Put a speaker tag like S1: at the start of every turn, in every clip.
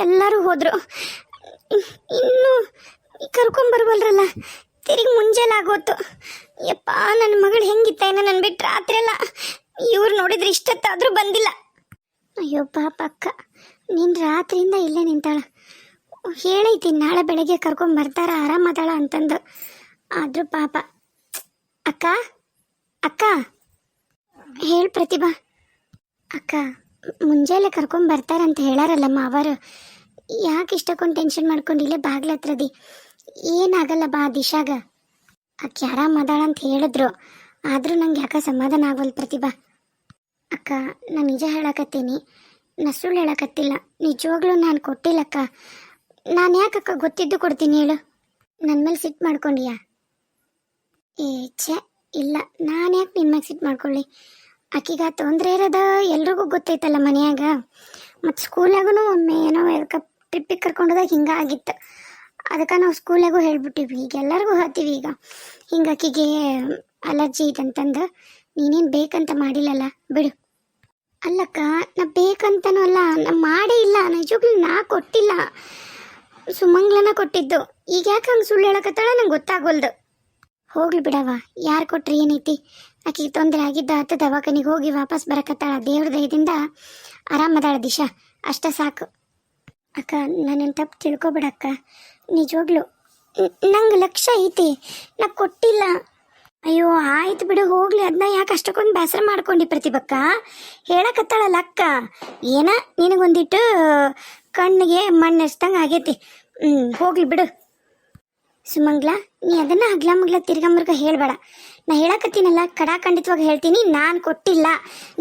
S1: ಎಲ್ಲರೂ ಹೋದ್ರು. ಇನ್ನು ಕರ್ಕೊಂಬರ್ವಲ್ರಲ್ಲ. ತಿರುಗಿ ಮುಂಜಾನೆ ಆಗೋತು. ಯಪ್ಪ, ನನ್ನ ಮಗಳು ಹೆಂಗಿತ್ತೇನ ನನ್ನ ಬಿಟ್ಟು ರಾತ್ರಿ ಎಲ್ಲ. ಇವ್ರು ನೋಡಿದ್ರೆ ಇಷ್ಟೊತ್ತಾದರೂ ಬಂದಿಲ್ಲ. ಅಯ್ಯೋ ಪಾಪ ಅಕ್ಕ, ನೀನು ರಾತ್ರಿಯಿಂದ ಇಲ್ಲೇ ನಿಂತಾಳ. ಹೇಳೈತಿ ನಾಳೆ ಬೆಳಗ್ಗೆ ಕರ್ಕೊಂಬರ್ತಾರ, ಆರಾಮದಾಳ ಅಂತಂದು. ಆದರೂ ಪಾಪ. ಅಕ್ಕ ಅಕ್ಕ ಹೇಳು ಪ್ರತಿಭಾ. ಅಕ್ಕ, ಮುಂಜಾನೆ ಕರ್ಕೊಂಬರ್ತಾರಂತ ಹೇಳಾರಲ್ಲಮ್ಮ ಅವರು. ಯಾಕೆ ಇಷ್ಟಕ್ಕೊಂದು ಟೆನ್ಷನ್ ಮಾಡ್ಕೊಂಡಿಲ್ಲೇ ಬಾಗ್ಲತ್ರದಿ. ಏನಾಗಲ್ಲ ಬಾ ದಿಶಾಗ. ಅಕ್ಕಿ ಆರಾಮದಾಳ ಅಂತ ಹೇಳಿದ್ರು. ಆದರೂ ನಂಗೆ ಯಾಕೆ ಸಮಾಧಾನ ಆಗವಲ್ದು ಪ್ರತಿಭಾ. ಅಕ್ಕ, ನಾನು ನಿಜ ಹೇಳಕತ್ತೀನಿ, ನಾ ಸುಳ್ಳು ಹೇಳಕತ್ತಿಲ್ಲ. ನಿಜವಾಗ್ಲೂ ನಾನು ಕೊಟ್ಟಿಲ್ಲಕ್ಕ. ನಾನು ಯಾಕಕ್ಕ ಗೊತ್ತಿದ್ದು ಕೊಡ್ತೀನಿ ಹೇಳು. ನನ್ನ ಮೇಲೆ ಸಿಟ್ಟು ಮಾಡ್ಕೊಂಡಿಯಾ? ಛೇ ಇಲ್ಲ, ನಾನು ಯಾಕೆ ನಿನ್ನ ಮ್ಯಾಗೆ ಸಿಟ್ಟು ಮಾಡ್ಕೊಳ್ಳಿ. ಆಕಿಗ ತೊಂದರೆ ಇರೋದ ಎಲ್ರಿಗೂ ಗೊತ್ತೈತಲ್ಲ ಮನೆಯಾಗ. ಮತ್ತು ಸ್ಕೂಲಾಗೂ ಒಮ್ಮೆ ಏನೋ ಟ್ರಿಪ್ಪಿಗೆ ಕರ್ಕೊಂಡೋದಾಗ ಹಿಂಗೆ ಆಗಿತ್ತು. ಅದಕ್ಕೆ ನಾವು ಸ್ಕೂಲಾಗೂ ಹೇಳ್ಬಿಟ್ಟಿವಿ, ಈಗ ಎಲ್ಲರಿಗೂ ಹೇಳ್ತೀವಿ. ಈಗ ಹಿಂಗೆ ಆಕಿಗೆ ಅಲರ್ಜಿ ಇದಂತಂದು. ನೀನೇನು ಬೇಕಂತ ಮಾಡಿಲ್ಲಲ್ಲ, ಬಿಡು. ಅಲ್ಲಕ್ಕ, ನಾ ಬೇಕಂತನೂ ಅಲ್ಲ, ನಾ ಮಾಡೇ ಇಲ್ಲ. ನಿಜವಾಗ್ಲೂ ನಾ ಕೊಟ್ಟಿಲ್ಲ, ಸುಮಂಗ್ಲನ ಕೊಟ್ಟಿದ್ದು. ಈಗ ಯಾಕೆ ಹಂಗೆ ಸುಳ್ಳು ಹೇಳಕತ್ತಾಳ ನಂಗೆ ಗೊತ್ತಾಗೋಲ್ದು. ಹೋಗ್ಲಿ ಬಿಡವ, ಯಾರು ಕೊಟ್ರಿ ಏನೈತಿ. ಆಕಿಗೆ ತೊಂದರೆ ಆಗಿದ್ದ ಆತ ದವಾಖಾನಿಗೆ ಹೋಗಿ ವಾಪಸ್ ಬರಕತ್ತಾಳ. ದೇವ್ರ ದಯದಿಂದ ಆರಾಮದಾಳ ದಿಶಾ, ಅಷ್ಟ ಸಾಕು. ಅಕ್ಕ, ನಾನೇನು ತಪ್ಪು ತಿಳ್ಕೊಬೇಡಕ್ಕ. ನಿಜವಾಗ್ಲು ನಂಗೆ ಲಕ್ಷ್ಯ ಐತಿ, ನಾ ಕೊಟ್ಟಿಲ್ಲ. ಅಯ್ಯೋ ಆಯ್ತು ಬಿಡು, ಹೋಗ್ಲಿ. ಅದನ್ನ ಯಾಕೆ ಅಷ್ಟಕ್ಕೊಂದು ಬೇಸರ ಮಾಡ್ಕೊಂಡು ಪ್ರತಿಭಕ್ಕ. ಹೇಳಕತ್ತಾಳಲ್ಲ ಅಕ್ಕ, ಏನ ನಿನಗೊಂದಿಟ್ಟು ಕಣ್ಣಿಗೆ ಮಣ್ಣು ಎಷ್ಟಂಗೆ ಆಗೈತಿ. ಹೋಗ್ಲಿ ಬಿಡು. ಸುಮಂಗ್ಲ, ನೀ ಅದನ್ನು ಹಗ್ಲ ಮುಗ್ಲ ತಿರ್ಗಮರ್ಗ ಹೇಳಬೇಡ. ನಾ ಹೇಳಕತ್ತೀನಲ್ಲ, ಖಂಡಿತವಾಗಿ ಹೇಳ್ತೀನಿ, ನಾನು ಕೊಟ್ಟಿಲ್ಲ,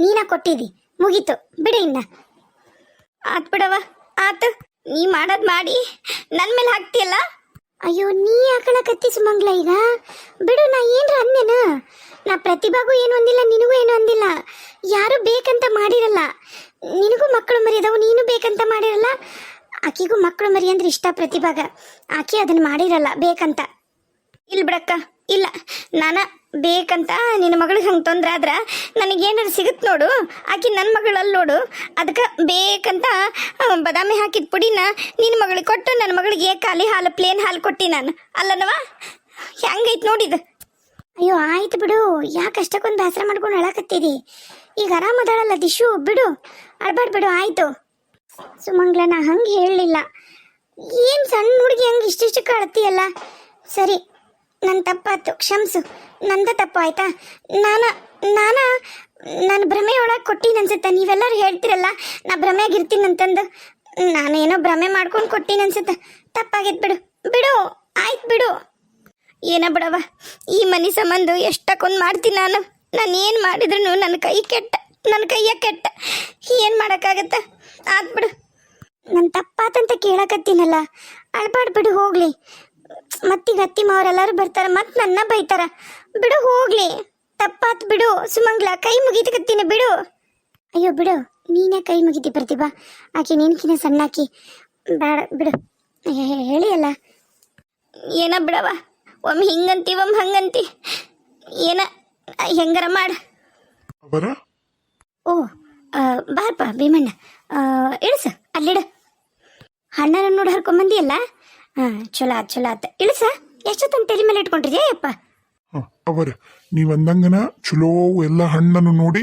S1: ನೀನ ಕೊಟ್ಟಿದ್ದಿ. ಮುಗೀತು, ಬಿಡು ಇನ್ನ. ಆತ್ ಬಿಡವ, ಆತು. ನೀ ಮಾಡೋದು ಮಾಡಿ ನನ್ನ ಮೇಲೆ ಹಾಕ್ತಿಯಲ್ಲ. ಅಯ್ಯೋ, ನೀ ಯಾಕಳಕತ್ತಿ ಸುಮಂಗ್ಲ ಈಗ? ಬಿಡು, ನಾ ಏನ್ರ ಅಂದೇನ? ನಾ ಪ್ರತಿಭಾಗೂ ಏನು ಅಂದಿಲ್ಲ, ನಿನಗೂ ಏನು ಅಂದಿಲ್ಲ. ಯಾರು ಬೇಕಂತ ಮಾಡಿರಲ್ಲ. ನಿನಗೂ ಮಕ್ಕಳು ಮರಿ ಅದಾವು, ನೀನು ಬೇಕಂತ ಮಾಡಿರಲ್ಲ. ಆಕಿಗೂ ಮಕ್ಕಳು ಮರಿ ಅಂದ್ರೆ ಇಷ್ಟ ಪ್ರತಿಭಾಗ. ಆಕೆ ಅದನ್ನ ಮಾಡಿರಲ್ಲ ಬೇಕಂತ. ಇಲ್ಲ ಬಿಡಕ್ಕ, ಇಲ್ಲ. ನಾನ ಬೇಕಂತ ನಿನ್ನ ಮಗಳಿಗೆ ಹಂಗೆ ತೊಂದರೆ ಆದ್ರೆ ನನಗೇನಾರು ಸಿಗುತ್ತೆ ನೋಡು. ಆಕೆ ನನ್ನ ಮಗಳಲ್ಲಿ ನೋಡು. ಅದಕ್ಕೆ ಬೇಕಂತ ಬಾದಾಮಿ ಹಾಕಿದ ಪುಡಿನ ನಿನ್ನ ಮಗಳಿಗೆ ಕೊಟ್ಟು ನನ್ನ ಮಗಳಿಗೆ ಖಾಲಿ ಹಾಲು, ಪ್ಲೇನ್ ಹಾಲು ಕೊಟ್ಟು ನಾನು ಅಲ್ಲನವ. ಹೆಂಗೈತೆ ನೋಡಿದು. ಅಯ್ಯೋ ಆಯ್ತು ಬಿಡು, ಯಾಕೆ ಅಷ್ಟಕ್ಕೊಂದು ಬೇಸರ ಮಾಡ್ಕೊಂಡು ಅಳಕತ್ತೀರಿ. ಈಗ ಆರಾಮದಾಳಲ್ಲ ದಿಶು, ಬಿಡು, ಅಳ್ಬಾಡ್ಬಿಡು. ಆಯಿತು ಸುಮಂಗ್ಲ, ನಾ ಹಂಗೆ ಹೇಳಲಿಲ್ಲ. ಏನು ಸಣ್ಣ ಹುಡುಗಿ ಹಂಗೆ ಇಷ್ಟಿಷ್ಟಕ್ಕೆ ಅಳ್ತೀಯಲ್ಲ. ಸರಿ, ನನ್ನ ತಪ್ಪಾಯ್ತು, ಕ್ಷಮಿಸು. ನಂದ ತಪ್ಪು ಆಯ್ತಾ? ನಾನು ಭ್ರಮೆ ಒಳಗೆ ಕೊಟ್ಟಿನಿ ಅನ್ಸುತ್ತೆ. ನೀವೆಲ್ಲರೂ ಹೇಳ್ತಿರಲ್ಲ ನಾ ಭ್ರಮೆಯಾಗಿರ್ತೀನಿ ಅಂತಂದು. ನಾನೇನೋ ಭ್ರಮೆ ಮಾಡ್ಕೊಂಡು ಕೊಟ್ಟಿನಿ ಅನ್ಸುತ್ತೆ. ತಪ್ಪಾಗೈತೆ, ಬಿಡು ಬಿಡು. ಆಯ್ತು ಬಿಡು. ಏನ ಬಿಡವ, ಈ ಮನೆ ಸಂಬಂಧ ಎಷ್ಟಕ್ಕೊಂದು ಮಾಡ್ತೀನಿ ನಾನು ಏನು ಮಾಡಿದ್ರು ನನ್ನ ಕೈ ಕೆಟ್ಟ, ನನ್ನ ಕೈಯ ಕೆಟ್ಟ. ಏನು ಮಾಡೋಕ್ಕಾಗತ್ತೆ? ಆತ್ ಬಿಡು. ನನ್ನ ತಪ್ಪಾತಂತ ಕೇಳಕತ್ತೀನಲ್ಲ, ಅಳ್ಬಾಡ್ಬಿಡು, ಹೋಗ್ಲಿ. ಮತ್ತೀಗ ಅತ್ತಿ ಮಾವರೆಲ್ಲರೂ ಬರ್ತಾರೆ, ಮತ್ತೆ ನನ್ನ ಬೈತಾರ. ಬಿಡು, ಹೋಗ್ಲಿ. ತಪ್ಪಾತ್ ಬಿಡು ಸುಮಂಗ್ಲ, ಕೈ ಮುಗಿತಕತ್ತೀನಿ, ಬಿಡು. ಅಯ್ಯೋ ಬಿಡು, ನೀನೇ ಕೈ ಮುಗಿತಿ ಪ್ರತಿಭಾ. ಆಕೆ ನಿನ್ಕಿನ ಸಣ್ಣಾಕಿ. ಬೇಡ ಬಿಡು, ಹೇಳಿ ಅಲ್ಲ. ಏನ ಬಿಡವ, ಒಮ್ಮೆ ಹಿಂಗಂತಿ ಒಮ್ಮೆ ಹಂಗಂತಿ. ಏನ ಹೆಂಗಾರ ಮಾಡ. ಓ ಬಾರಪ್ಪ ಭೀಮಣ್ಣ, ಇಳಿಸ ಅಲ್ಲಿಡು. ಹಣ್ಣನ ನೋಡಿ ಹರ್ಕೊಂಬಂದಿಯಲ್ಲ. ಚಲೋ ಆತ್ ಇಳಿಸ. ಎಷ್ಟೊತ್ತಂತ ತಲೆ ಮೇಲೆ ಇಟ್ಕೊಂಡಿದ್ಯಾ ಯಪ್ಪ?
S2: ಅವರ ನೀವು ಅಂದಂಗನ ಚಲೋ ಎಲ್ಲ ಹಣ್ಣನ್ನು ನೋಡಿ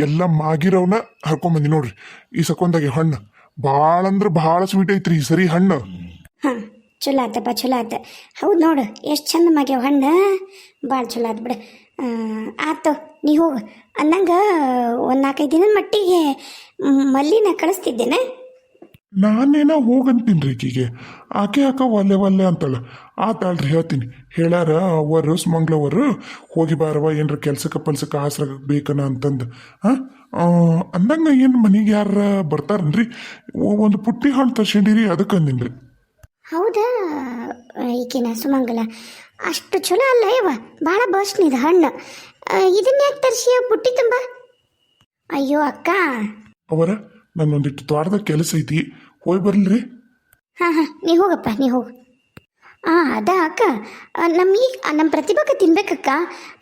S2: ಎಲ್ಲ ಮಾಗಿರವನ್ನ ಹರ್ಕೊಂಬಂದಿ ನೋಡ್ರಿ. ಈ ಸಕೊಂದಾಗೆ ಹಣ್ಣು ಭಾಳ ಅಂದ್ರೆ ಭಾಳ ಸ್ವೀಟ್ ಐತ್ರಿ ಈ ಸರಿ ಹಣ್ಣು.
S1: ಹಾಂ, ಚಲೋ ಆತಪ್ಪ, ಚಲೋ ಆತ. ಹೌದು ನೋಡು, ಎಷ್ಟು ಚಂದ ಮಾಗ್ಯಾವ ಹಣ್ಣು. ಭಾಳ ಚಲೋ ಆತ್ ಬಿಡು. ಆತು, ನೀ ಹೋಗು. ಅಂದಂಗೆ ಒಂದು 4-5 ದಿನದ ಮಟ್ಟಿಗೆ ಮಲ್ಲಿನ ಕಳಿಸ್ತಿದ್ದೇನೆ.
S2: ನಾನೇನೋ ಹೋಗಂತೀನ್ರಿ ಈಕಿಗೆ. ಆಕೆ ಒಲ್ಲೆ ಅಂತಳ. ಆತಾಳ್ರಿ, ಹೇಳ್ತೀನಿ. ಹೇಳ್ಯಾರ ಅವರು ಸುಮಂಗ್ಲವರು, ಹೋಗಿ ಬಾರವ ಏನ್ರ ಕೆಲ್ಸಕ್ಕೆ ಪಲ್ಸಕ್ಕೆ ಆಸರ ಬೇಕನ ಅಂತಂದು. ಅಂದಂಗ ಏನು ಮನೆಗೆ ಯಾರ ಬರ್ತಾರನ್ರಿ? ಒಂದು ಪುಟ್ಟಿ ಹಣ್ಣು ತರ್ಸಿಂಡಿರಿ, ಅದಕ್ಕೆ ಅಂದಿನ್ರಿ.
S1: ಹೌದಾ? ಈಕಿನ ಸುಮಂಗಲ ಅಷ್ಟು ಚಲೋ ಅಲ್ಲ ಯವ್ವ, ಭಾಳ ಬಸ್ನಿದ ಹಣ್ಣು. ಇದನ್ನ ಯಾಕೆ ತರಿಸಿಯ ಪುಟ್ಟಿ ತುಂಬ? ಅಯ್ಯೋ ಅಕ್ಕ,
S2: ಅವರ ನನ್ನೊಂದಿಟ್ಟು ತೋಟದ ಕೆಲಸ ಐತಿ, ಹೋಗಿ ಬರ್ಲ್ರಿ.
S1: ಹಾಂ, ನೀ ಹೋಗಪ್ಪ, ನೀ ಹೋಗು. ಅದ ಅಕ್ಕ ನಮ್ಮ ಪ್ರತಿಭಾಕ ತಿನ್ಬೇಕಕ್ಕ.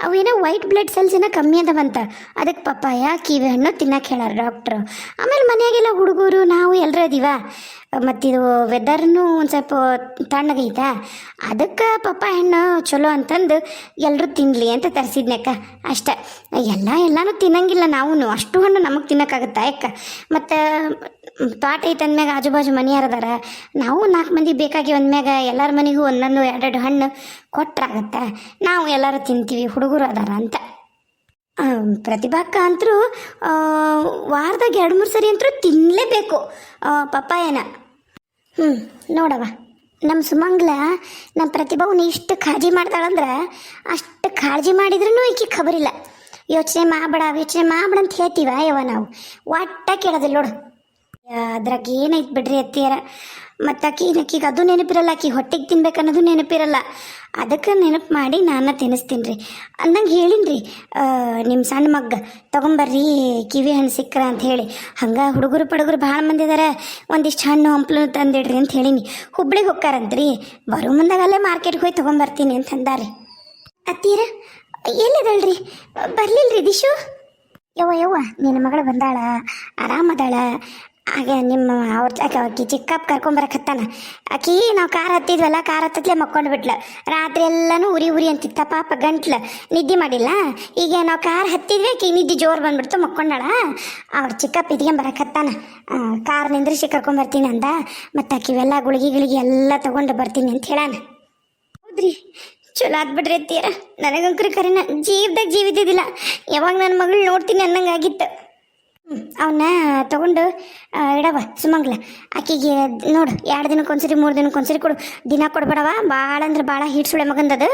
S1: ಅವೇನೋ ವೈಟ್ ಬ್ಲಡ್ ಸೆಲ್ಸ್ ಏನೋ ಕಮ್ಮಿ ಅದಾವಂತ, ಅದಕ್ಕೆ ಪಪ್ಪಾಯ ಕಿವಿ ಹಣ್ಣು ತಿನ್ನಕ್ಕೆ ಹೇಳಾರ ಡಾಕ್ಟ್ರು. ಆಮೇಲೆ ಮನೆಯಾಗೆಲ್ಲ ಹುಡುಗರು ನಾವು ಎಲ್ಲರೂ ಅದೀವ, ಮತ್ತಿದು ವೆದರ್ನು ಒಂದು ಸ್ವಲ್ಪ ತಣ್ಣಗೈತಾ, ಅದಕ್ಕೆ ಪಪ್ಪಾಯ ಹಣ್ಣು ಚಲೋ ಅಂತಂದು ಎಲ್ಲರೂ ತಿನ್ನಲಿ ಅಂತ ತರಿಸಿದ್ನಕ್ಕ ಅಷ್ಟೆ. ಎಲ್ಲನೂ ತಿನ್ನಂಗಿಲ್ಲ ನಾವು, ಅಷ್ಟು ಹಣ್ಣು ನಮಗೆ ತಿನ್ನೋಕ್ಕಾಗತ್ತಾ ಯಾಕ? ಮತ್ತು ತೋಟ ಐತೆ ಅಂದ್ಮ್ಯಾಗ ಆಜು ಬಾಜು ಮನೆಯಾರದಾರ, ನಾವು 4 ಮಂದಿ ಬೇಕಾಗಿ ಅಂದ್ಮ್ಯಾಗ ಎಲ್ಲರ ಮನೆಗೂ ಒಂದೊಂದು 2 ಹಣ್ಣು ಕೊಟ್ರಾಗತ್ತೆ, ನಾವು ಎಲ್ಲರೂ ತಿಂತೀವಿ, ಹುಡುಗರು ಅದಾರ ಅಂತ. ಪ್ರತಿಭಾಕ್ಕ ಅಂತರೂ ವಾರದಾಗ 2-3 ಸರಿ ಅಂತೂ ತಿನ್ನಲೇಬೇಕು ಪಪ್ಪಾಯನ. ನೋಡವ, ನಮ್ಮ ಸುಮಂಗ್ಲ ನಮ್ಮ ಪ್ರತಿಭಾವನ್ನ ಇಷ್ಟು ಕಾಳಜಿ ಮಾಡ್ತಾಳಂದ್ರೆ ಅಷ್ಟು ಕಾಳಜಿ ಮಾಡಿದ್ರೂ ಈಕಿ ಖಬರಿಲ್ಲ. ಯೋಚನೆ ಮಾಡಬೇಡ ಅಂತ ಹೇಳ್ತೀವ ನಾವು, ಒಟ್ಟ ಕೇಳೋದಿಲ್ಲ ನೋಡು. ಅದ್ರಾಗ ಏನೈತೆ ಬಿಡ್ರಿ ಅತ್ತಿಯರ. ಮತ್ತು ಆಕಿಗೆ ಅದು ನೆನಪಿರಲ್ಲ, ಆಕಿ ಹೊಟ್ಟೆಗೆ ತಿನ್ಬೇಕನ್ನೋದು ನೆನಪಿರಲ್ಲ. ಅದಕ್ಕೆ ನೆನಪು ಮಾಡಿ ನಾನು ತಿನ್ನಿಸ್ತೀನಿ ರೀ. ಅಂದಂಗೆ ಹೇಳಿನಿ ರೀ ನಿಮ್ಮ ಸಣ್ಣ ಮಗ್ಗ ತೊಗೊಂಬರ್ರಿ ಕಿವಿ ಹಣ್ಣು ಸಿಕ್ಕ್ರ ಅಂತ ಹೇಳಿ. ಹಂಗೆ ಹುಡುಗರು ಪಡುಗರು ಭಾಳ ಮಂದಿ ಇದಾರೆ, ಒಂದಿಷ್ಟು ಹಣ್ಣು ಹಂಪ್ಲು ತಂದಿಡ್ರಿ ಅಂತ ಹೇಳೀನಿ. ಹುಬ್ಳಿಗೆ ಹೋಗ್ತಾರಂತ್ರಿ, ಬರೋ ಮುಂದಾಗ ಅಲ್ಲೇ ಮಾರ್ಕೆಟ್ಗೆ ಹೋಗಿ ತೊಗೊಂಬರ್ತೀನಿ ಅಂತ ಅಂದಾರೆ. ಅತ್ತೀರ ಎಲ್ಲಿದಳ್ರಿ? ಬರ್ಲಿಲ್ರಿ ದಿಶು? ಯವ್ವ ನಿನ್ನ ಮಗಳು ಬಂದಾಳ, ಆರಾಮದಾಳ. ಹಾಗೆ ನಿಮ್ಮ ಆಕಿ ಚಿಕ್ಕಪ್ಪ ಕರ್ಕೊಂಬರಕತ್ತಾನ. ಆಕಿ ನಾವು ಕಾರ್ ಹತ್ತಿದ್ವಲ್ಲ, ಕಾರ್ ಹತ್ತತ್ಲೆ ಮಕ್ಕೊಂಡು ಬಿಟ್ಲು. ರಾತ್ರಿ ಎಲ್ಲನೂ ಉರಿ ಅಂತಿತ್ತ ಪಾಪ, ಗಂಟ್ಲು ನಿದ್ದೆ ಮಾಡಿಲ್ಲ. ಈಗ ನಾವು ಕಾರ್ ಹತ್ತಿದ್ವಿ, ಆಕಿ ನಿದ್ದೆ ಜೋರು ಬಂದ್ಬಿಡ್ತು, ಮಕ್ಕೊಂಡಾಳ. ಅವ್ರ ಚಿಕ್ಕಪ್ಪ ಇದ್ಕೊಂಬರಕತ್ತಾನ, ಕಾರ್ ನಿಂದ್ರಿಸಿ ಕರ್ಕೊಂಬರ್ತೀನಿ ಅಂದ. ಮತ್ತು ಆಕಿವೆಲ್ಲ ಗುಳಿಗೆ ಎಲ್ಲ ತೊಗೊಂಡು ಬರ್ತೀನಿ ಅಂತ ಹೇಳಾನ. ಹೌದ್ರಿ, ಚಲೋ ಆದ್ಬಿಡ್ರಿ ಅತ್ತೀರ. ನನಗಂಕರಿ ಕರಿನ ಜೀವದಾಗ ಜೀವಿದ್ದಿದ್ದಿಲ್ಲ, ಯಾವಾಗ ನನ್ನ ಮಗಳು ನೋಡ್ತೀನಿ ಅನ್ನಂಗಾಗಿತ್ತು. ಅವನ್ನ ತಗೊಂಡು ಇಡವ ಸುಮಂಗ್ಲ. ಆಕಿಗೆ ನೋಡು 2 ದಿನಕ್ಕೊಂದ್ಸರಿ 3 ದಿನಕ್ಕೊಂದ್ಸರಿ ಕೊಡು, ದಿನ ಕೊಡ್ಬೇಡವ. ಭಾಳ ಅಂದ್ರೆ ಭಾಳ ಹೀಟ್ ಸುಳೆ ಮಗಂದದು.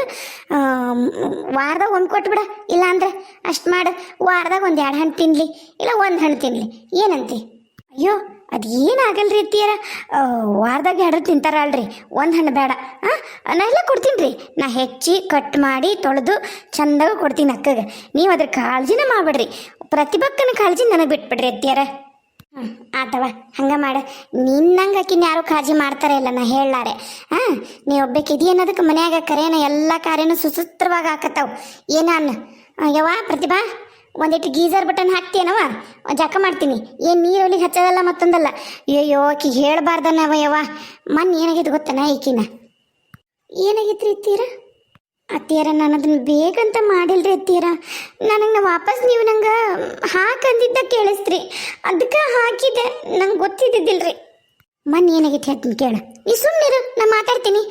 S1: ವಾರದಾಗ 1 ಕೊಟ್ಬಿಡ, ಇಲ್ಲ ಅಂದ್ರೆ ಅಷ್ಟು ಮಾಡು. ವಾರದಾಗ 1-2 ಹಣ್ಣು ತಿನ್ನಲಿ, ಇಲ್ಲ 1 ಹಣ್ಣು ತಿನ್ನಲಿ, ಏನಂತಿ? ಅಯ್ಯೋ ಅದು ಏನಾಗಲ್ರಿ ಅತ್ತಿಯರ, ವಾರದಾಗ 2 ತಿಂತಾರಲ್ರಿ, 1 ಹಣ್ಣು ಬೇಡ. ನಾ ಎಲ್ಲ ಕೊಡ್ತೀನಿ ರೀ, ನಾ ಹೆಚ್ಚಿ ಕಟ್ ಮಾಡಿ ತೊಳೆದು ಚಂದಾಗ ಕೊಡ್ತೀನಿ ಅಕ್ಕಗೆ. ನೀವು ಅದ್ರ ಕಾಳಜಿನ ಮಾಡಬೇಡ್ರಿ, ಪ್ರತಿಭಕ್ಕನ ಕಾಳಜಿ ನನಗೆ ಬಿಟ್ಬಿಡ್ರಿ ಅತ್ತಿಯರ. ಆತವ, ಹಂಗೆ ಮಾಡ. ನಿನ್ನಂಗೆ ಆಕಿನ ಯಾರು ಕಾಳಜಿ ಮಾಡ್ತಾರೆ ಇಲ್ಲ, ನಾ ಹೇಳಾರೆ. ನೀ ಒಬ್ಬಾಕಿದಿ ಅನ್ನೋದಕ್ಕೆ ಮನ್ಯಾಗ ಕರೆಯನ ಎಲ್ಲ ಕಾರ್ಯನೂ ಸುಸೂತ್ರವಾಗಿ ಹಾಕತ್ತಾವ. ಏನಾನ ಯವ್ವ ಪ್ರತಿಭಾ, ಒಂದಿಟ್ಟು ಗೀಸರ್ ಬಟನ್ ಹಾಕ್ತೀನವ, ಜಕ ಮಾಡ್ತೀನಿ. ಏನು ನೀರು ಒಲಿಗೆ ಹಚ್ಚೋದಲ್ಲ ಮತ್ತೊಂದಲ್ಲ. ಅಯ್ಯೋ ಆಕಿಗೆ ಹೇಳ್ಬಾರ್ದನವ ಯವ್ವ. ಮೊನ್ನೆ ಏನಾಗಿದ್ದು ಗೊತ್ತನ ಈಕಿನ? ಏನಾಗಿತ್ತು ಅತ್ತೀರ? ಅತ್ತಿಯರ ನಾನು ಅದನ್ನು ಬೇಕಂತ ಮಾಡಿಲ್ರಿ ಅತ್ತಿಯರ. ನನಗೆ ವಾಪಸ್ ನೀವು ನಂಗೆ ಹಾಕಂದಿದ್ದ ಕೇಳಿಸ್ತ್ರಿ, ಅದಕ್ಕೆ ಹಾಕಿದೆ, ನಂಗೆ ಗೊತ್ತಿದ್ದಿದ್ದಿಲ್ರಿ. ಮೊನ್ನೆ ಏನಾಗಿತ್ತು ಹೇಳ್ತೀನಿ ಕೇಳು. ನೀ ಸುಮ್ಮನಿರು, ನಾನು ಮಾತಾಡ್ತೀನಿ.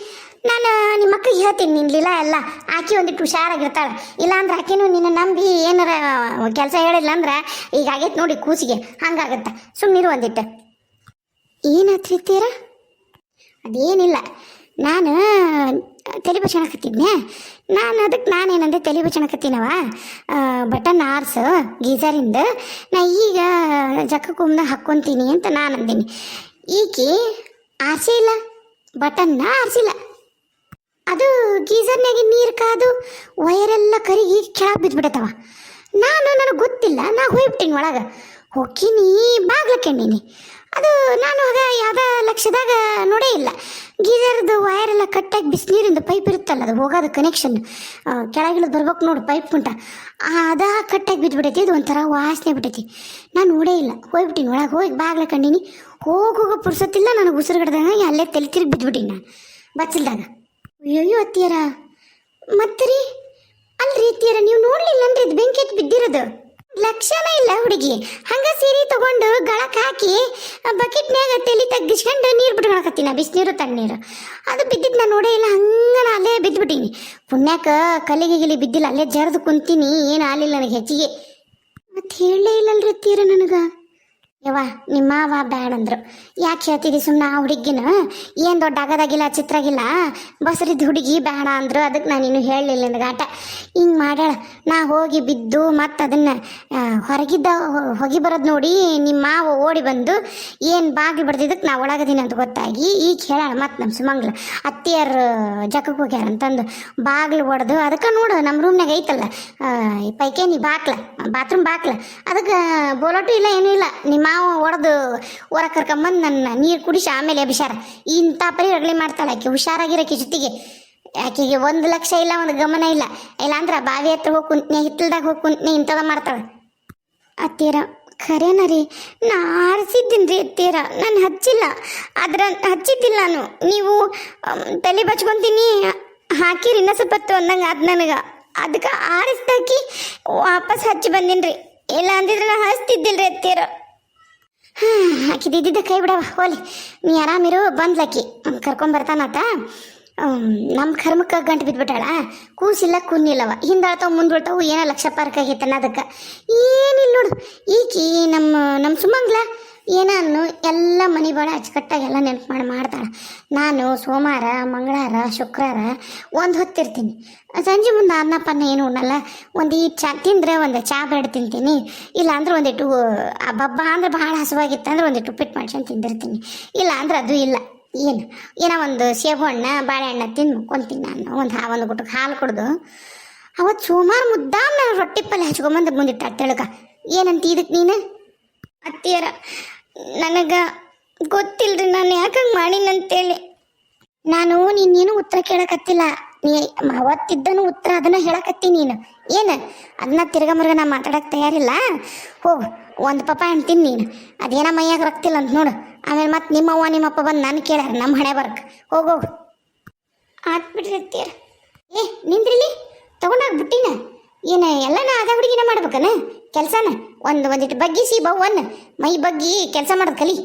S1: ನಾನು ನಿಮ್ಮ ಮಕ್ಕಳಿಗೆ ಹೇಳ್ತೀನಿ, ನಿನ್ಲಿಲ್ಲ ಎಲ್ಲ ಆಕಿ ಒಂದಿಟ್ಟು ಹುಷಾರಾಗಿರ್ತಾಳೆ. ಇಲ್ಲಾಂದ್ರೆ ಆಕಿನೂ ನಿನ್ನ ನಂಬಿ ಏನಾರ ಕೆಲಸ ಹೇಳಿಲ್ಲ ಅಂದ್ರೆ ಈಗ ಆಗೈತೆ ನೋಡಿ ಕೂಸಿಗೆ, ಹಂಗಾಗತ್ತೆ. ಸುಮ್ಮನಿರು ಒಂದಿಟ್ಟು. ಏನಾತ್ರಿತ್ತೀರ? ಅದೇನಿಲ್ಲ, ನಾನು ತಲೆ ಬಚ್ಚಣಕತ್ತಿದ್ನೆ. ನಾನೇನಂದೆ ತಲೆ ಬಚ್ಚಣಕತ್ತೀನವ, ಬಟನ್ ಆರ್ಸು ಗೀಸರಿಂದ, ನಾ ಈಗ ಜಕ್ಕಕ್ಕೂಮ್ನ ಹಾಕ್ಕೊತೀನಿ ಅಂತ ನಾನು ಅಂದೀನಿ. ಈಕಿ ಆರ್ಸೇ ಇಲ್ಲ, ಬಟನ್ನ ಆರಿಸಿಲ್ಲ. ಅದು ಗೀಸರ್ನಾಗಿ ನೀರು ಕಾದು ವಯರೆಲ್ಲ ಕರಿಗಿ ಕೆಳಗೆ ಬಿದ್ದುಬಿಡತ್ತವ. ನನಗೆ ಗೊತ್ತಿಲ್ಲ, ನಾ ಹೋಗ್ಬಿಟ್ಟಿನಿ ಒಳಗೆ. ಹೋಗ್ತೀನಿ ಬಾಗ್ಲಕ್ಕಂಡೀನಿ. ಅದು ನಾನು ಆಗ ಯಾವುದೇ ಲಕ್ಷದಾಗ ನೋಡೇ ಇಲ್ಲ. ಗೀಸರ್ದು ವಯರೆಲ್ಲ ಕಟ್ಟಾಗಿ ಬಿಸಿನೀರಿಂದ ಪೈಪ್ ಇರುತ್ತಲ್ಲ, ಅದು ಹೋಗೋದು ಕನೆಕ್ಷನ್ ಕೆಳಗಿಳಿದು ಬರ್ಬೇಕು ನೋಡು, ಪೈಪ್ ಕುಂಟ ಅದ ಕಟ್ಟಾಗಿ ಬಿದ್ದುಬಿಟ್ಟೈತಿ. ಇದು ಒಂಥರ ವಾಸನೆ ಬಿಟ್ಟೈತಿ. ನಾನು ನೋಡೇ ಇಲ್ಲ, ಹೋಗ್ಬಿಟ್ಟಿನಿ ಒಳಗೆ. ಹೋಗಿ ಬಾಗ್ಲಕ್ಕಂಡೀನಿ. ಹೋಗೋ ಪುರ್ಸೊತ್ತಿಲ್ಲ, ನನಗೆ ಉಸಿರುಗಡ್ದಾಗ ಅಲ್ಲೇ ತಲೆ ತಿರುಗಿ ಬಿದ್ದುಬಿಟ್ಟಿನಿ ನಾನು ಬಚ್ಚಲ್ದಾಗ. ಅಯ್ಯೋ ಅತ್ತಿಯರ, ಮತ್ತೆ ರೀ ಅಲ್ರಿ ಅತ್ತಿಯರ, ನೀವು ನೋಡ್ಲಿಲ್ಲನ್ರಿ ಇದು ಬೆಂಕಿ ಎತ್ತು ಬಿದ್ದಿರೋದು? ಲಕ್ಷಣ ಇಲ್ಲ ಹುಡುಗಿ. ಹಂಗೆ ಸೀರೆ ತಗೊಂಡು ಗಳಕ್ಕೆ ಹಾಕಿ ಬಕೆಟ್ನ್ಯಾಗ ತಲೆ ತಗ್ಗಿಸ್ಕೊಂಡು ನೀರು ಬಿಟ್ಕೊಳಕತ್ತೀನಿ, ಬಿಸಿನೀರು ತಣ್ಣೀರು. ಅದು ಬಿದ್ದಿದ್ದು ನಾನು ನೋಡೇ ಇಲ್ಲ, ಹಂಗೆ ನಾ ಅಲ್ಲೇ ಬಿದ್ದುಬಿಟ್ಟೀನಿ. ಪುಣ್ಯಾಕ ಕಲ್ಲಿಗೆ ಬಿದ್ದಿಲ್ಲ, ಅಲ್ಲೇ ಜರದು ಕುಂತೀನಿ, ಏನು ಆಗಲಿಲ್ಲ ನನಗೆ ಹೆಚ್ಚಿಗೆ. ಮತ್ತೆ ಹೇಳಲೇ ಇಲ್ಲಲ್ರಿ ಅತ್ತಿಯರ ನನಗೆ. ಯವ್ವ ನಿಮ್ಮ ಮಾವ ಬ್ಯಾಡ ಅಂದರು. ಯಾಕೆ ಹೇಳ್ತಿದ್ದಿ ಸುಮ್ಮನೆ? ಆ ಹುಡುಗಿನ ಏನು ದೊಡ್ಡ ಆಗದಾಗಿಲ್ಲ, ಚಿತ್ರಾಗಿಲ್ಲ, ಬಸರಿದ್ದು ಹುಡುಗಿ ಬೇಡ ಅಂದರು. ಅದಕ್ಕೆ ನಾನು ಇನ್ನೂ ಹೇಳಲಿಲ್ಲ ನನಗೆ ಆಟ. ಹಿಂಗೆ ಮಾಡ್ಯಾಳ. ನಾ ಹೋಗಿ ಬಿದ್ದು ಮತ್ತು ಅದನ್ನು ಹೊರಗಿದ್ದ ಹೊಗೆ ಬರೋದು ನೋಡಿ ನಿಮ್ಮ ಮಾವ ಓಡಿ ಬಂದು ಏನು ಬಾಗಿಲು ಬಡ್ದಿದ್ದಕ್ಕೆ ನಾ ಒಳಗದೀನಿ ಅಂತ ಗೊತ್ತಾಗಿ ಈಗ ಹೇಳಾಳ. ಮತ್ತು ನಮ್ಮ ಸುಮಂಗ್ಲ ಅತ್ತಿಯರು ಜಕ್ಕಕ್ಕೆ ಹೋಗ್ಯಾರ ಅಂತಂದು ಬಾಗಿಲು ಒಡೆದು, ಅದಕ್ಕೆ ನೋಡು ನಮ್ಮ ರೂಮ್ನಾಗ ಐತಲ್ಲ ಪೈಕೇನಿ ಬಾಕ್ಲ, ಬಾತ್ರೂಮ್ ಬಾಕ್ಲ, ಅದಕ್ಕೆ ಬೋಲೋಟು ಇಲ್ಲ ಏನೂ ಇಲ್ಲ. ನಿಮ್ಮ ಮಾವ ಹೊಡೆದು ಹೊರ ಕರ್ಕೊಂಬಂದು ನನ್ನ ನೀರು ಕುಡಿಸಿ ಆಮೇಲೆ ಅಭಿಷಾರ ಇಂಥ ಪರಿ ರಗಳೆ ಮಾಡ್ತಾಳೆ ಆಕೆ. ಹುಷಾರಾಗಿರೋಕೆ ಜೊತೆಗೆ ಆಕೆಗೆ 1,00,000 ಇಲ್ಲ, ಒಂದು ಗಮನ ಇಲ್ಲ. ಇಲ್ಲಾಂದ್ರೆ ಬಾವಿ ಹತ್ರ ಹೋಗಿ ಕುಂತ್ನೆ, ಹಿತ್ತಲ್ದಾಗ ಹೋಗಿ ಕುಂತ್ನೆ ಇಂಥದ ಮಾಡ್ತಾಳೆ. ಅತ್ತೀರ ಖರೇನ ರೀ, ನಾ ಆರಿಸಿದ್ದೀನಿ ರೀ ಅತ್ತೀರ, ನಾನು ಹಚ್ಚಿಲ್ಲ. ಆದ್ರೆ ಹಚ್ಚಿದ್ದಿಲ್ಲ ನಾನು. ನೀವು ತಲೆ ಬಚ್ಕೊತೀನಿ ಹಾಕಿರಿ ಇನ್ನೂ ಸ್ವಲ್ಪ ಹೊತ್ತು ಅಂದಂಗೆ ಅದು ನನಗೆ. ಅದಕ್ಕೆ ಆರಿಸ್ದಾಕಿ ವಾಪಸ್ ಹಚ್ಚಿ ಬಂದೀನಿ ರೀ. ಇಲ್ಲ ಅಂದಿದ್ರೆ ನಾ ಹಚ್ತಿದ್ದಿಲ್ಲ ರೀ ಅತ್ತೀರ. ಹಾಕಿದ್ದಿದ್ದ ಕೈ ಬಿಡವ ಹೋಲಿ, ನೀ ಆರಾಮಿರು. ಬಂದ್ಲಕ್ಕಿ ಕರ್ಕೊಂಬರ್ತಾನತ. ನಮ್ಮ ಕರ್ಮಕ್ಕೆ ಗಂಟು ಬಿದ್ದುಬಿಟ್ಟಾಳ. ಕೂಸಿಲ್ಲ ಕುನ್ನಿಲ್ಲವ, ಹಿಂದಾಳ್ತಾವ ಮುಂದುಳ್ತಾವು, ಏನೋ ಲಕ್ಷ ಪಾರ್ಕ್ ಆಗೈತೆ ಅನ್ನೋದಕ್ಕೆ. ಏನಿಲ್ಲ ನೋಡು, ಈಕಿ ನಮ್ಮ ಸುಮಂಗ್ಲ ಏನನ್ನು ಎಲ್ಲ ಮನೆ ಬಾಳ ಅಚ್ಚುಕಟ್ಟಾಗಿ ಎಲ್ಲ ನೆನಪು ಮಾಡ್ತಾಳೆ. ನಾನು ಸೋಮವಾರ, ಮಂಗಳವಾರ, ಶುಕ್ರವಾರ ಒಂದು ಹೊತ್ತಿರ್ತೀನಿ. ಸಂಜೆ ಮುಂದೆ ಅನ್ನಪನ್ನ ಏನು ಉಣ್ಣಲ್ಲ. ಒಂದು ಈ ಚಾ ತಿಂದರೆ ಒಂದು ಚಾ ಬ್ರೆಡ್ ತಿಂತೀನಿ. ಇಲ್ಲ ಅಂದ್ರೆ ಒಂದಿಟ್ಟು ಹಬ್ಬ ಅಂದ್ರೆ ಭಾಳ ಹಸುವಾಗಿತ್ತು ಅಂದ್ರೆ ಒಂದಿಟ್ಟು ಉಪ್ಪಿಟ್ಟು ಮಾಡ್ಕೊಂಡು ತಿಂದಿರ್ತೀನಿ. ಇಲ್ಲ ಅಂದ್ರೆ ಅದು ಇಲ್ಲ. ಏನೋ ಒಂದು ಸೇಬು ಹಣ್ಣು ಬಾಳೆಹಣ್ಣು ತಿಂದು ಮುಕ್ಕೊಂತೀನಿ ನಾನು. ಒಂದು ಗುಟ್ಟಕ್ಕೆ ಹಾಲು ಕುಡ್ದು ಅವತ್ತು ಸೋಮವಾರ ಮುದ್ದಾಮ್ ನಾನು ರೊಟ್ಟಿ ಪಲ್ಯ ಹಚ್ಕೊಂಬಂದು ಮುಂದಿಟ್ಟು ಅಟ್ಟೆಳಕ. ಏನಂತ ಇದಕ್ಕೆ ನೀನು? ಅತ್ತಿಯರ ನನಗೆ ಗೊತ್ತಿಲ್ರಿ ನಾನು ಯಾಕಂಗೆ ಮಾಡೀನಂತೇಳಿ. ನಾನು ನೀನೇನು ಉತ್ತರ ಕೇಳಕತ್ತಿಲ್ಲ. ನೀ ಅವತ್ತಿದ್ದನು ಉತ್ತರ ಅದನ್ನು ಹೇಳಕತ್ತಿ ನೀನು. ಏನು ಅದನ್ನ ತಿರ್ಗಮರ್ಗ ನಾ ಮಾತಾಡಕ್ಕೆ ತಯಾರಿಲ್ಲ. ಹೋಗು ಒಂದು ಪಪ್ಪ ಅಂತೀನಿ ನೀನು. ಅದೇನೋ ಮೈಯಾಗ ರಕ್ತಿಲ್ಲ ಅಂತ ನೋಡು. ಆಮೇಲೆ ಮತ್ತೆ ನಿಮ್ಮವ್ವ ನಿಮ್ಮಪ್ಪ ಬಂದು ನಾನು ಕೇಳ್ಯಾರ ನಮ್ಮ ಹಣೆ ಬರ್ಕ್. ಹೋಗೋಗು. ಆತ್ಬಿಟ್ರಿ ಅತ್ತೀರ. ನಿಂದ್ರಿಲಿ ತಗೊಂಡಾಗ ಬುಟ್ಟಿನ ಏನು ಎಲ್ಲ ನಾ ಅದ ಹುಡುಗಿನ ಮಾಡ್ಬೇಕನ ಕೆಲಸನ. ಒಂದಿಟ್ಟು ಬಗ್ಗಿಸಿ ಬವ್ವನ್ನ ಮೈ ಬಗ್ಗಿ ಕೆಲಸ ಮಾಡೋದು ಕಲಿ.